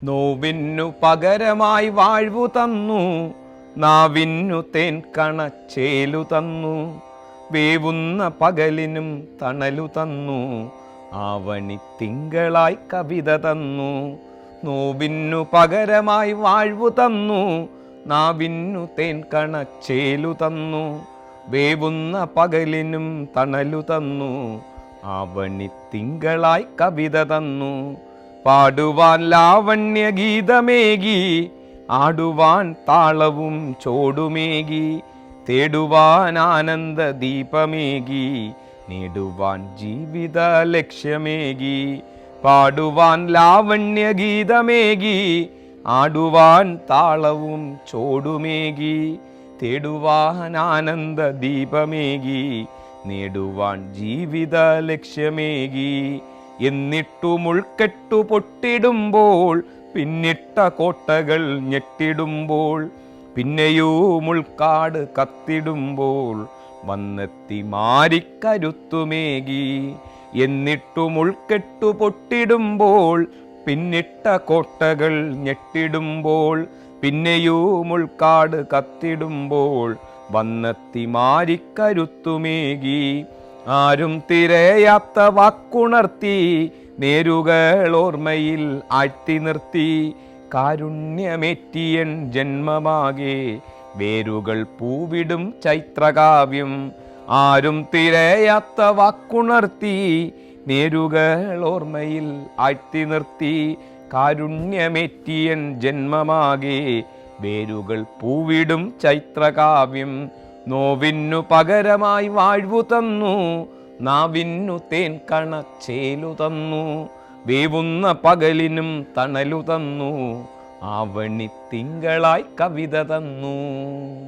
നോവിന്നു പകരമായി വാഴ്വു തന്നു, നാവിന്നു തേൻ കണച്ചേലു തന്നു, വേവുന്ന പകലിനും തണലു തന്നു, ആവണി തിങ്കളായി കവിത തന്നു. നോവിന്നു പകരമായി വാഴ്വു തന്നു, നാവിന്നു തേൻ കണച്ചേലു തന്നു, വേവുന്ന പകലിനും തണലു തന്നു, ആവണി തിങ്കളായി കവിത തന്നു. പാടുവാൻ ലാവണ്യ ഗീതമേകി, ആടുവാൻ താളവും ചോടുമേകി, തേടുവാൻ ആനന്ദ ദീപമേകി, നേടുവാൻ ജീവിത ലക്ഷ്യമേകി. പാടുവാൻ ലാവണ്യ ഗീതമേകി, ആടുവാൻ താളവും ചോടുമേകി, തേടുവാൻ ആനന്ദ ദീപമേകി, നേടുവാൻ ജീവിത ലക്ഷ്യമേകി. എന്നിട്ടു മുൾക്കെട്ടു പൊട്ടിടുമ്പോൾ, പിന്നിട്ട കോട്ടകൾ ഞെട്ടിടുമ്പോൾ, പിന്നെയോ മുൾക്കാട് കത്തിടുമ്പോൾ, വന്നെത്തി മാരിക്കരുത്തുമേകി. എന്നിട്ടു മുൾക്കെട്ടു പൊട്ടിടുമ്പോൾ, പിന്നിട്ട കോട്ടകൾ ഞെട്ടിടുമ്പോൾ, പിന്നെയോ മുൾക്കാട് കത്തിടുമ്പോൾ, വന്നെത്തി മാരിക്കരുത്തുമേകി. ആരും തിരയാത്ത വാക്കുണർത്തി, നേരുകൾ ഓർമ്മയിൽ ആഴ്ത്തി നിർത്തി, കാരുണ്യമേറ്റിയൻ ജന്മമാകെ വേരുകൾ പൂവിടും ചൈത്രകാവ്യം. ആരും തിരയാത്ത വാക്കുണർത്തി, നേരുകൾ ഓർമ്മയിൽ ആഴ്ത്തി നിർത്തി, കാരുണ്യമേറ്റിയൻ ജന്മമാകെ വേരുകൾ പൂവിടും ചൈത്രകാവ്യം. നോവിന്നു പകരമായി വാഴ്വു തന്നു, നാവിന്നു തേൻ കണച്ചേലു തന്നു, വേവുന്ന പകലിനും തണലു തന്നു, ആവണി തിങ്കളായി കവിത തന്നു.